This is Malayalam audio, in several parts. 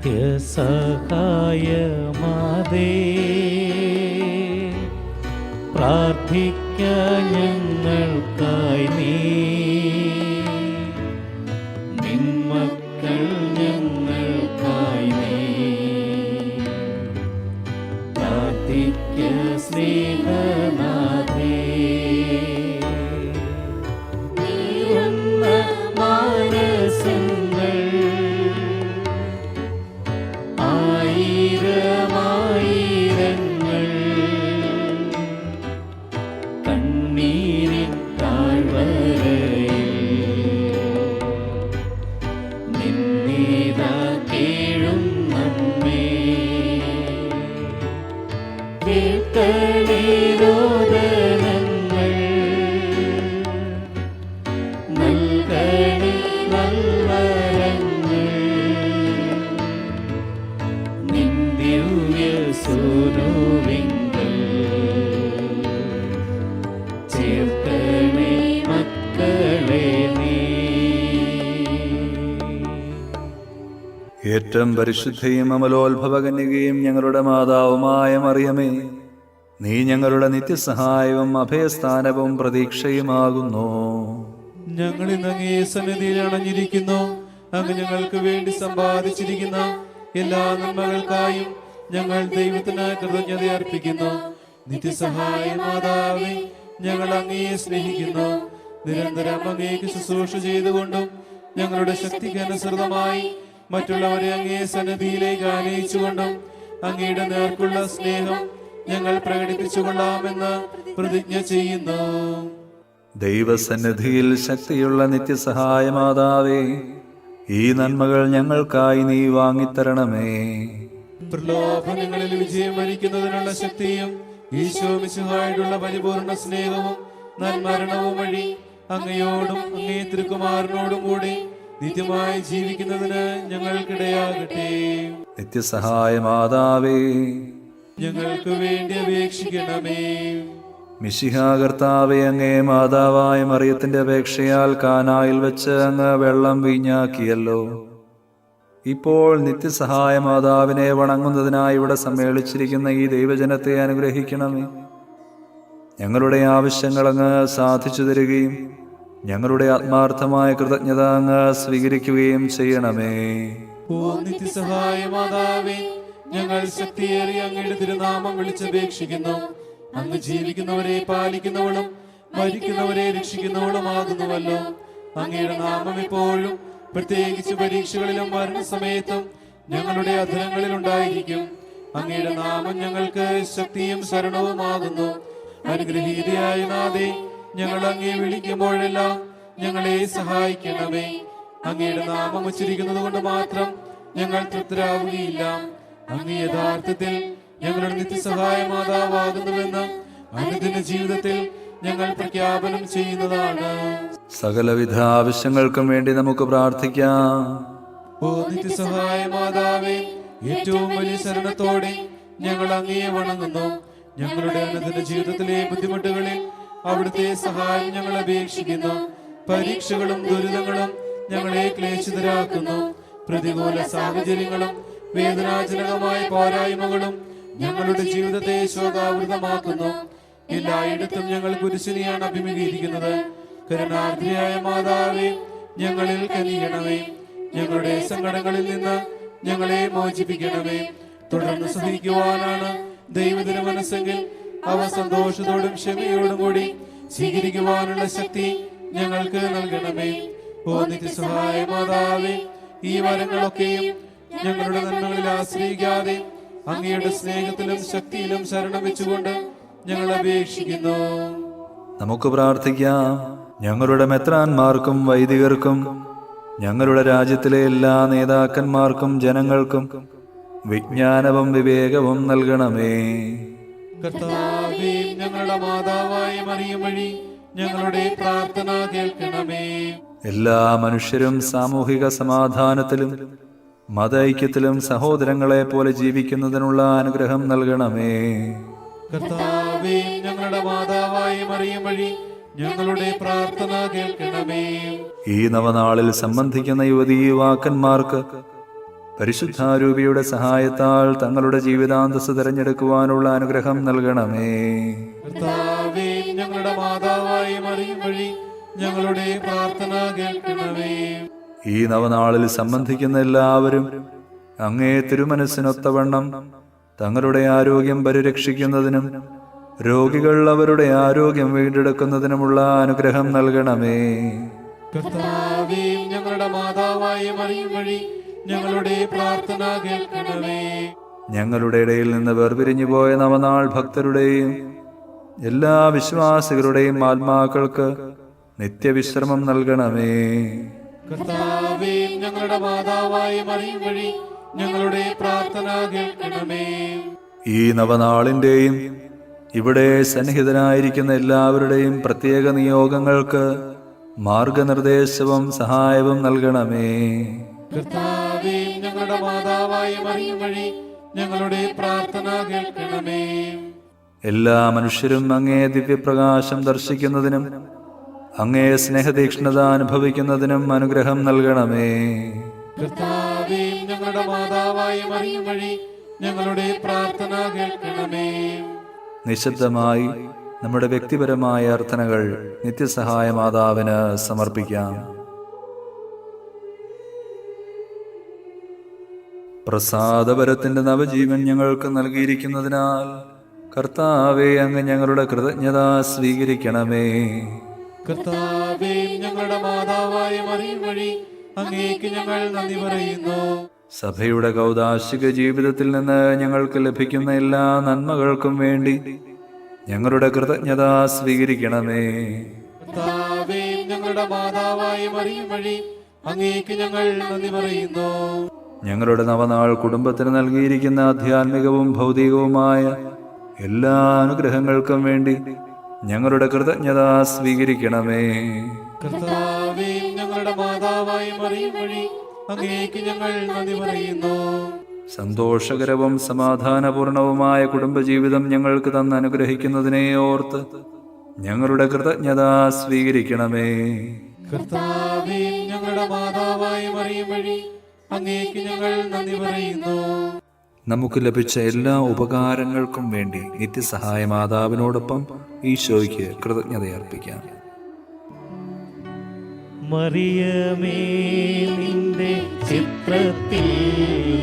നിത്യസഹായമാതേ, പ്രാർത്ഥിക്കാൻ ഞങ്ങൾക്കായി നീ. നിന്മക്കൾ ഞങ്ങൾക്കായി നീ പ്രാർത്ഥിക്ക സ്നേഹനാഥേ. മാനസങ്ങൾ ആയിരമായിരങ്ങൾ കണ്ണീരിൻ താഴ്വരയിൽ നിന്നീതാ കേഴും നമ്മേ. കേൾക്കണേ രോദനങ്ങൾ, നൽകണേ നൽവരങ്ങൾ, നിൻ ദിവ്യ സൂനുവിങ്കൽ ചേർക്കണേ മക്കളെ നീ. ഏറ്റവും പരിശുദ്ധയും അമലോത്ഭവകന്യകയും ഞങ്ങളുടെ മാതാവുമായ മറിയമേ, നീ ഞങ്ങളുടെ നിത്യസഹായവും അഭയസ്ഥാനവും പ്രതീക്ഷയുമാകുന്നു. ഞങ്ങൾ ഇന്ന് അങ്ങേ സന്നിധിയിൽ അണഞ്ഞിരിക്കുന്നു. അങ്ങ് ഞങ്ങൾക്ക് വേണ്ടി സമ്പാദിച്ചിരിക്കുന്ന എല്ലാ നന്മകൾക്കായും ഞങ്ങൾ ദൈവത്തിന് കൃതജ്ഞത അർപ്പിക്കുന്നു. നിത്യസഹായ മാതാവേ, ഞങ്ങൾ അങ്ങയെ സ്നേഹിക്കുന്നു. നിരന്തരം അങ്ങേക്ക് ശുശ്രൂഷ ചെയ്തുകൊണ്ടും ഞങ്ങളുടെ ശക്തിക്ക് അനുസൃതമായി മറ്റുള്ളവരെ അങ്ങേ സന്നിധിയിലേക്ക് ആനയിച്ചുകൊണ്ടും അങ്ങയുടെ നേർക്കുള്ള സ്നേഹം ഞങ്ങൾ പ്രകടിപ്പിച്ചുകൊള്ളാമെന്ന് പ്രതിജ്ഞ ചെയ്യുന്നു. ദൈവസന്നിധിയിൽ ശക്തിയുള്ള നിത്യസഹായ മാതാവേ, ഈ നന്മകൾ ഞങ്ങൾക്കായി നീ വാങ്ങിത്തരണമേ. പ്രലോഭനങ്ങളിൽ വിജയം വരിക്കുന്നതിനുള്ള ശക്തിയും ഈശോ മിശിഹായോടുള്ള പരിപൂർണ സ്നേഹവും നന്മരണവും വഴി അങ്ങയോടും അങ്ങേ തിരുക്കുമാരനോടും കൂടി നിത്യമായി ജീവിക്കുന്നതിന് ഞങ്ങൾക്കിടയാകട്ടെ. നിത്യസഹായ മാതാവേ, ഞങ്ങൾക്ക് വേണ്ടി അപേക്ഷിക്കണമേ. മിശിഹാ കർത്താവേ, അങ്ങേ മാതാവായ മറിയത്തിന്റെ അപേക്ഷയാൽ കാനായിൽ വെച്ച് അങ്ങ് വെള്ളം വീഞ്ഞാക്കിയല്ലോ. ഇപ്പോൾ നിത്യസഹായ മാതാവിനെ വണങ്ങുന്നതിനായി ഇവിടെ സമ്മേളിച്ചിരിക്കുന്ന ഈ ദൈവജനത്തെ അനുഗ്രഹിക്കണമേ. ഞങ്ങളുടെ ആവശ്യങ്ങൾ അങ്ങ് സാധിച്ചു തരികയും ഞങ്ങളുടെ ആത്മാർത്ഥമായ കൃതജ്ഞത അങ്ങ് സ്വീകരിക്കുകയും ചെയ്യണമേ. ഓ നിത്യസഹായ മാതാവേ, ഞങ്ങൾ ശക്തിയേറിയ അങ്ങയുടെ തിരുനാമം വിളിച്ചപേക്ഷിക്കുന്നു. അങ്ങ് ജീവിക്കുന്നവരെ പാലിക്കുന്നവളും മരിക്കുന്നവരെ രക്ഷിക്കുന്നവളുമാകുന്നുവല്ലോ. അങ്ങയുടെ നാമം ഇപ്പോഴും പ്രത്യേകിച്ച് പരീക്ഷകളിലും മരണസമയത്തും ഞങ്ങളുടെ അധരങ്ങളിൽ ഉണ്ടായിരിക്കും. അങ്ങയുടെ നാമം ഞങ്ങൾക്ക് ശക്തിയും ശരണവുമാകുന്നു. അനുഗ്രഹീതയായ നാഥേ, ഞങ്ങൾ അങ്ങേ വിളിക്കുമ്പോഴെല്ലാം ഞങ്ങളെ സഹായിക്കണമേ. അങ്ങയുടെ നാമം ഉച്ചരിക്കുന്നത് കൊണ്ട് മാത്രം ഞങ്ങൾ തൃപ്തരാവുകയില്ല. അങ്ങ് യഥാർത്ഥത്തിൽ ഞങ്ങളുടെ നിത്യസഹായ മാതാവാകുന്നുവെന്ന് അനുദിന ജീവിതത്തിൽ ഞങ്ങൾ പ്രഖ്യാപനം ചെയ്യുന്നതാണ്. സകലവിധ ആവശ്യങ്ങൾക്കും വേണ്ടി നമുക്ക് പ്രാർത്ഥിക്കാം. ഓ നിത്യസഹായ മാതാവേ, ഏറ്റവും വലിയ ശരണത്തോടെ ഞങ്ങൾ അങ്ങയെ വണങ്ങുന്നു. ഞങ്ങളുടെ അനുദിന ജീവിതത്തിലെ ബുദ്ധിമുട്ടുകളിൽ അവിടുത്തെ സഹായം ഞങ്ങൾ അപേക്ഷിക്കുന്നു. പരീക്ഷകളും ദുരിതങ്ങളും ഞങ്ങളെ ക്ലേശിതരാക്കുന്നു. പ്രതികൂല സാഹചര്യങ്ങളും വേദനാജനകമായ പോരായ്മകളും ഞങ്ങളുടെ ജീവിതത്തെ ശോകാവൃതമാക്കുന്നു. എല്ലായിടത്തും ഞങ്ങൾ കുരിശിനെയാണ് അഭിമുഖീകരിക്കുന്നത്. കരുണാർദ്രയായ മാതാവേ, ഞങ്ങളിൽ കനിയണമേ. ഞങ്ങളുടെ സങ്കടങ്ങളിൽ നിന്ന് ഞങ്ങളെ മോചിപ്പിക്കണമേ. തുടർന്ന് സഹിക്കുവാനാണ് ദൈവത്തിന് മനസ്സെങ്കിൽ അവ സന്തോഷത്തോടും ക്ഷമയോടും കൂടി സ്വീകരിക്കുവാനുള്ള ശക്തി ഞങ്ങൾക്ക് നൽകണമേ. ഓ നിത്യസഹായ മാതാവേ, ഈ വരങ്ങളൊക്കെയും ഞങ്ങളുടെ നന്മകളിൽ ആശ്രയിക്കാതെ അങ്ങയുടെ സ്നേഹത്തിലും ശക്തിയിലും ശരണം വെച്ചുകൊണ്ട് ഞങ്ങൾ അപേക്ഷിക്കുന്നു. നമുക്ക് പ്രാർത്ഥിക്കാം. ഞങ്ങളുടെ മെത്രാന്മാർക്കും വൈദികർക്കും ഞങ്ങളുടെ രാജ്യത്തിലെ എല്ലാ നേതാക്കന്മാർക്കും ജനങ്ങൾക്കും വിജ്ഞാനവും വിവേകവും നൽകണമേ. കർത്താവേ, ഞങ്ങളുടെ മാതാവായ മറിയം വഴി ഞങ്ങളുടെ പ്രാർത്ഥന കേൾക്കണമേ. എല്ലാ മനുഷ്യരും സാമൂഹിക സമാധാനത്തിലും മതൈക്യത്തിലും സഹോദരങ്ങളെ പോലെ ജീവിക്കുന്നതിനുള്ള അനുഗ്രഹം നൽകണമേ. കർത്താവേ, ഞങ്ങളുടെ മാതാവായ മറിയം വഴി ഞങ്ങളുടെ പ്രാർത്ഥന കേൾക്കണമേ. ഈ നവനാളിൽ സംബന്ധിക്കുന്ന യുവതീ യുവാക്കന്മാർക്ക് പരിശുദ്ധാരൂപിയുടെ സഹായത്താൽ തങ്ങളുടെ ജീവിതാന്തസ് തിരഞ്ഞെടുക്കുവാനുള്ള അനുഗ്രഹം നൽകണമേ. കർത്താവേ, ഞങ്ങളുടെ മാതാവായി മറിയം വഴി ഞങ്ങളുടെ പ്രാർത്ഥന കേൾക്കണമേ. ഈ നവനാളിൽ സംബന്ധിക്കുന്ന എല്ലാവരും അങ്ങേ തിരുമനസ്സിനൊത്തവണ്ണം തങ്ങളുടെ ആരോഗ്യം പരിരക്ഷിക്കുന്നതിനും രോഗികൾ അവരുടെ ആരോഗ്യം വീണ്ടെടുക്കുന്നതിനുമുള്ള അനുഗ്രഹം നൽകണമേ. കർത്താവേ, ഞങ്ങളുടെ മാതാവായി മറിയം വഴി ഞങ്ങളുടെ പ്രാർത്ഥന കേൾക്കണമേ. ഞങ്ങളുടെ ഇടയിൽ നിന്ന് വേർപിരിഞ്ഞു പോയ നവനാൾ ഭക്തരുടെയും എല്ലാ വിശ്വാസികളുടെയും ആത്മാക്കൾക്ക് നിത്യവിശ്രമം നൽകണമേ. കർത്താവേ, ഞങ്ങളുടെ മാതാവായി മറിയം വഴി ഞങ്ങളുടെ പ്രാർത്ഥന കേൾക്കണമേ. ഈ നവനാളിന്റെയും ഇവിടെ സന്നിഹിതനായിരിക്കുന്ന എല്ലാവരുടെയും പ്രത്യേക നിയോഗങ്ങൾക്ക് മാർഗനിർദ്ദേശവും സഹായവും നൽകണമേ. കർത്താവേ, ഞങ്ങളുടെ മാതാവായി മറിയം വഴി ഞങ്ങളുടെ പ്രാർത്ഥന കേൾക്കണമേ. എല്ലാ മനുഷ്യരും അങ്ങേ ദിവ്യപ്രകാശം ദർശിക്കുന്നതിനും അങ്ങേ സ്നേഹതീക്ഷ്ണത അനുഭവിക്കുന്നതിനും അനുഗ്രഹം നൽകണമേ. കർത്താവേ, ഞങ്ങളുടെ മാതാവായി മറിയം വഴി ഞങ്ങളുടെ പ്രാർത്ഥന കേൾക്കണമേ. നിശബ്ദമായി നമ്മുടെ വ്യക്തിപരമായ അർത്ഥനകൾ നിത്യസഹായ മാതാവിന് സമർപ്പിക്കാം. പ്രസാദപരത്തിന്റെ നവജീവൻ ഞങ്ങൾക്ക് നൽകിയിരിക്കുന്നതിനാൽ കർത്താവേ, അങ്ങ് ഞങ്ങളുടെ കൃതജ്ഞത സ്വീകരിക്കണമേ. കർത്താവേ, ഞങ്ങളുടെ മാതാവായ മറിയം വഴി അങ്ങേക്ക് ഞങ്ങൾ നന്ദി പറയുന്നു. സഭയുടെ കൗദാശിക ജീവിതത്തിൽ നിന്ന് ഞങ്ങൾക്ക് ലഭിക്കുന്ന എല്ലാ നന്മകൾക്കും വേണ്ടി ഞങ്ങളുടെ കൃതജ്ഞത സ്വീകരിക്കണമേ. കർത്താവേ, ഞങ്ങളുടെ മാതാവായ മറിയം വഴി അങ്ങേക്ക് ഞങ്ങൾ നന്ദി പറയുന്നു. ഞങ്ങളുടെ നവനാൾ കുടുംബത്തിന് നൽകിയിരിക്കുന്ന ആധ്യാത്മികവും ഭൗതികവുമായ എല്ലാ അനുഗ്രഹങ്ങൾക്കും വേണ്ടി ഞങ്ങളുടെ കൃതജ്ഞത സ്വീകരിക്കണമേ. കർത്താവേ, ഞങ്ങളുടെ മാതാവായ മറിയം വഴി അങ്ങേക്ക് ഞങ്ങൾ നന്ദി പറയുന്നു. സന്തോഷകരവും സമാധാനപൂർണവുമായ കുടുംബജീവിതം ഞങ്ങൾക്ക് തന്ന് അനുഗ്രഹിക്കുന്നതിനെ ഓർത്ത് ഞങ്ങളുടെ കൃതജ്ഞത സ്വീകരിക്കണമേ. കർത്താവേ, ഞങ്ങളുടെ മാതാവായ മറിയം വഴി അങ്ങേക്ക് ഞങ്ങൾ നന്ദി പറയുന്നു. നമുക്ക് ലഭിച്ച എല്ലാ ഉപകാരങ്ങൾക്കും വേണ്ടി നിത്യസഹായ മാതാവിനോടൊപ്പം ഈശോയ്ക്ക് കൃതജ്ഞതയർപ്പിക്കാം. മറിയമേ, നിന്റെ ചിത്രത്തിൽ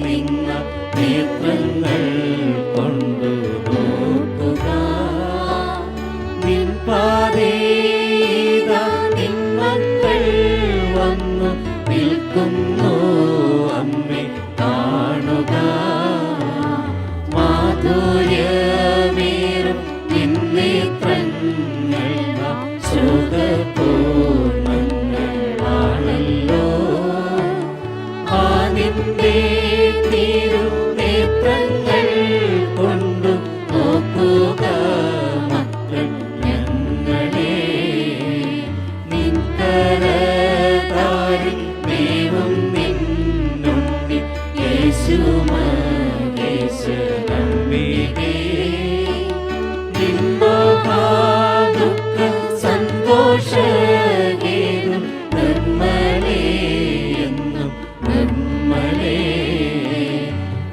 നിന്ന നേത്രങ്ങൾ കൊണ്ടു നോക്കുക. നിൻ പാതേതാ നിൻ മക്കൾ വന്നു നിൽക്കുന്നു. അമ്മേ, കാണുക. മാധുര്യമേറും നിൻ നേത്രങ്ങൾ സുഖപൂർണ്ണങ്ങളാണല്ലോ. ആ നിന്റെ തിരുനേത്രങ്ങൾ കൊണ്ടു നോക്കുക മക്കൾ ഞങ്ങളെ. നിൻ കരതാരിൽ ദൈവം നിന്നുണ്ടി യേശു മഹേശ്വരംബികേ. നിൻ മഹാദുഃഖ സന്തോഷഗീതം നിർമ്മലേ എന്നും നിർമ്മലേ.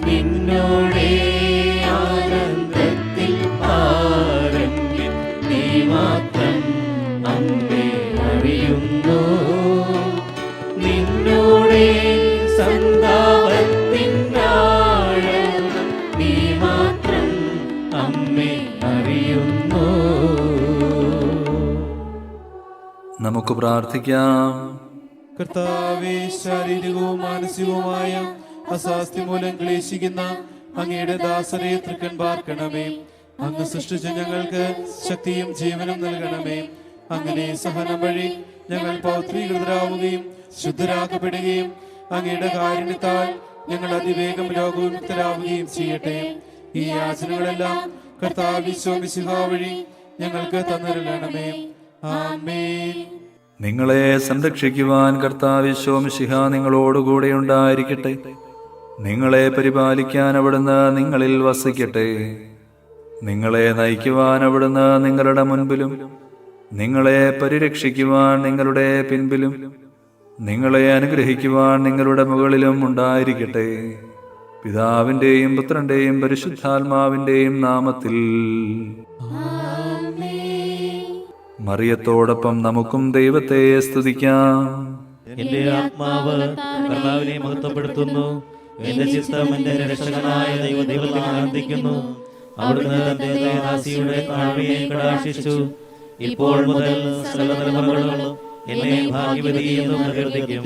നിന്നോടെ ആനന്ദത്തിൽ ആരംഭിൽ നീ മാത്രം അമ്മേ അറിയുന്നു. നിന്നോടെ സന്താപത്തിനാഴം നീ മാത്രം അമ്മേ അറിയുന്നു. നമുക്ക് പ്രാർത്ഥിക്കാം. കർത്താവേ, ശാരീരികവും മാനസികവുമായ അസ്വാസ്ഥ്യം മൂലം ക്ലേശിക്കുന്ന അങ്ങയുടെ ദാസരെ തൃക്കൺ പാർക്കണമേ. അങ്ങ് സൃഷ്ടിച്ച ഞങ്ങൾക്ക് ശക്തിയും ജീവനും നൽകണമേ. അങ്ങനെ സഹനം വഴി ഞങ്ങൾ പൗത്രീകൃതരാവുകയും ശുദ്ധരാക്കപ്പെടുകയും അങ്ങയുടെ കാരുണ്യത്താൽ ഞങ്ങൾ അതിവേഗം രോഗവിമുക്തരാവുകയും ചെയ്യട്ടെ. ഈ യാചനകളെല്ലാം കർത്താവ് ഈശോ മിശിഹാ വഴി ഞങ്ങൾക്ക് തന്നിരളണമേ. ആമേൻ. നിങ്ങളെ സംരക്ഷിക്കുവാൻ കർത്താവ് ഈശോ മിശിഹ നിങ്ങളോടുകൂടെ ഉണ്ടായിരിക്കട്ടെ. നിങ്ങളെ പരിപാലിക്കാൻ അവിടുന്ന് നിങ്ങളിൽ വസിക്കട്ടെ. നിങ്ങളെ നയിക്കുവാൻ അവിടുന്ന് നിങ്ങളുടെ മുൻപിലും നിങ്ങളെ പരിരക്ഷിക്കുവാൻ നിങ്ങളുടെ പിൻപിലും നിങ്ങളെ അനുഗ്രഹിക്കുവാൻ നിങ്ങളുടെ മുകളിലും ഉണ്ടായിരിക്കട്ടെ. പിതാവിൻ്റെയും പുത്രൻ്റെയും പരിശുദ്ധാത്മാവിൻ്റെയും നാമത്തിൽ. മറിയത്തോടൊപ്പം നമുക്കും ദൈവത്തെ സ്തുതിക്കാം. എന്റെ ആത്മാവ് കർത്താവിനെ മഹത്വപ്പെടുത്തുന്നു. എന്റെ ചിത്തം എന്റെ രക്ഷകനായ ദൈവത്തിൽ ആനന്ദിക്കുന്നു. അവിടുന്ന് തന്റെ ദാസിയുടെ താഴ്മയെ കടാക്ഷിച്ചു. ഇപ്പോൾ മുതൽ സകല തലമുറകളും എന്നെ ഭാഗ്യവതി എന്ന് പ്രകീർത്തിക്കും.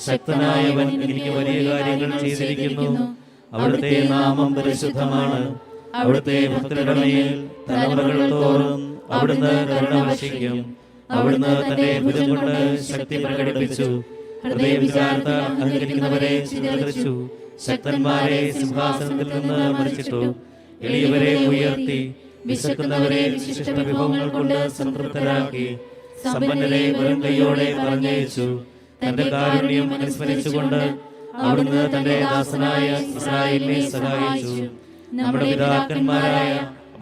ശക്തനായവൻ എനിക്ക് വലിയ കാര്യങ്ങൾ ചെയ്തിരിക്കുന്നു. അവിടുത്തെ നാമം പരിശുദ്ധമാണ്. അവിടുത്തെ ഭക്തരുടെ മേൽ തലമുറകൾ തോറും അവിടുന്ന് കരുണ വർഷിക്കും. അവിടുന്ന് തന്റെ ഭുജം കൊണ്ട് ശക്തി പ്രകടിപ്പിച്ചു. ഹൃദയവിചാരത്താൽ അഹങ്കരിക്കുന്നവരെ ചിതറിച്ചു. ശക്തന്മാരെ സിംഹാസനത്തിൽ നിന്ന് മറിച്ചിട്ടു. എളിയവരെ ഉയർത്തി. വിശക്കുന്നവരെ വിശിഷ്ട വിഭവങ്ങൾ കൊണ്ട് സംതൃപ്തരാക്കി. സമ്പന്നരെ വെറും കൈയോടെ പറഞ്ഞയച്ചു. തന്റെ കാരുണ്യം അനുസ്മരിച്ചുകൊണ്ട് അവിടുന്ന് തന്റെ ദാസനായ ഇസ്രായേലിനെ സഹായിച്ചു. നമ്മുടെ പിതാക്കന്മാരായ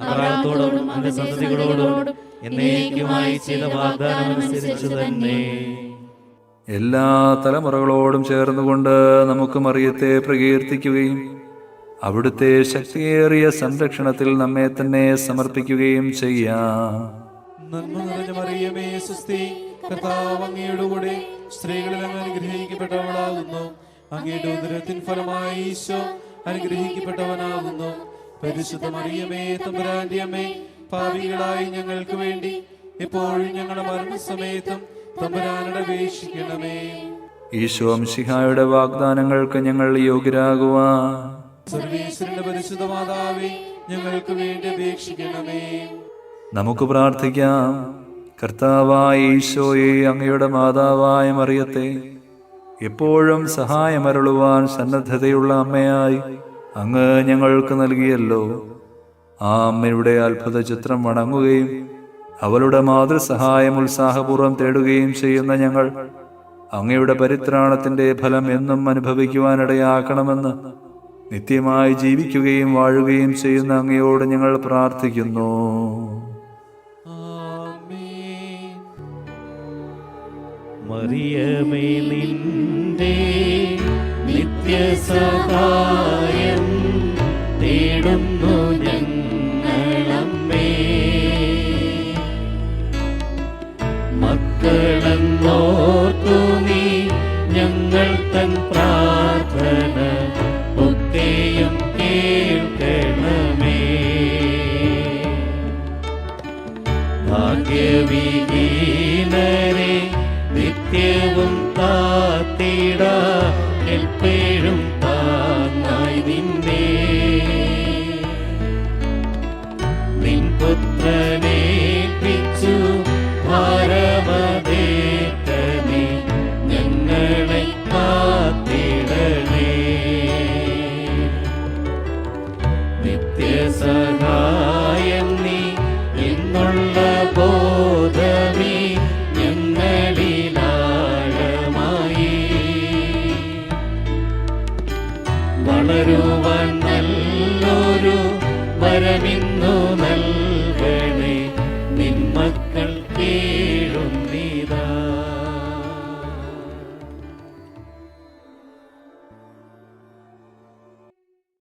അബ്രാഹത്തോടും അവന്റെ സന്തതികളോടും എന്നേക്കുമായി ചെയ്ത വാഗ്ദാനം അനുസരിച്ചു തന്നെ. എല്ലാ തലമുറകളോടും ചേർന്നുകൊണ്ട് നമുക്ക് മറിയത്തെ പ്രകീർത്തിക്കുകയും അവിടുത്തെ ശക്തിയേറിയ സംരക്ഷണത്തിൽ നമ്മെ തന്നെ സമർപ്പിക്കുകയും ചെയ്യാം. നന്മ നിറഞ്ഞ മറിയമേ സ്വസ്തി, കർത്താവ് അങ്ങയുടെ കൂടെ സ്ത്രീകളിൽ അങ്ങ് അനുഗ്രഹിക്കപ്പെട്ടവളാകുന്നു. അങ്ങയുടെ ഉദരത്തിൻ ഫലമായി ഈശോ അനുഗ്രഹിക്കപ്പെട്ടവനാകുന്നു. പരിശുദ്ധ മറിയമേ തമ്പുരാന്റെ അമ്മേ, പാപികളായി ഞങ്ങൾക്ക് വേണ്ടി എപ്പോഴും ഞങ്ങളുടെ മരണസമയത്തും തമ്പുരാനോട് അപേക്ഷിക്കണമേ. ഈശോ മിശിഹായുടെ വാഗ്ദാനങ്ങൾക്ക് ഞങ്ങൾ യോഗ്യരാകുവാൻ സർവീശ്വരന്റെ പരിശുദ്ധ മാതാവേ, ഞങ്ങൾക്ക് വേണ്ടി അപേക്ഷിക്കണമേ. നമുക്ക് പ്രാർത്ഥിക്കാം. കർത്താവായ ഈശോയെ, അങ്ങയുടെ മാതാവായ മറിയത്തെ എപ്പോഴും സഹായമരുളുവാൻ സന്നദ്ധതയുള്ള അമ്മയായി അങ്ങ് ഞങ്ങൾക്ക് നൽകിയല്ലോ. ആ അമ്മയുടെ അത്ഭുത ചിത്രം വണങ്ങുകയും അവളുടെ മാതൃസഹായം ഉത്സാഹപൂർവ്വം തേടുകയും ചെയ്യുന്ന ഞങ്ങൾ അങ്ങയുടെ പരിത്രാണത്തിന്റെ ഫലം എന്നും അനുഭവിക്കുവാനിടയാക്കണമെന്ന് നിത്യമായി ജീവിക്കുകയും വാഴുകയും ചെയ്യുന്ന അങ്ങയോട് ഞങ്ങൾ പ്രാർത്ഥിക്കുന്നു. മറിയമേ, നിന്റെ നിത്യസഹായം തേടുന്നു ഞങ്ങളമ്മേ. മക്കളെന്നോർത്തു നീ ഞങ്ങൾ തൻ പ്രാർത്ഥന ഒക്കെയും കേൾക്കണമേ. ഭാഗ്യവിഹീനരെ നിത്യവും കാത്തിട എപ്പോഴും താങ്ങായി നിന്നെ. നിൻ പുത്രനേൽപ്പിച്ചു ഭാരമതേറ്റനെ ഞങ്ങളെ കാത്തിടണേ. നിത്യസഹായം നീ എന്നുള്ള ബോധമേ ഞങ്ങളിലാഴമായി വളരുവാൻ നല്ലൊരു വരമിൻ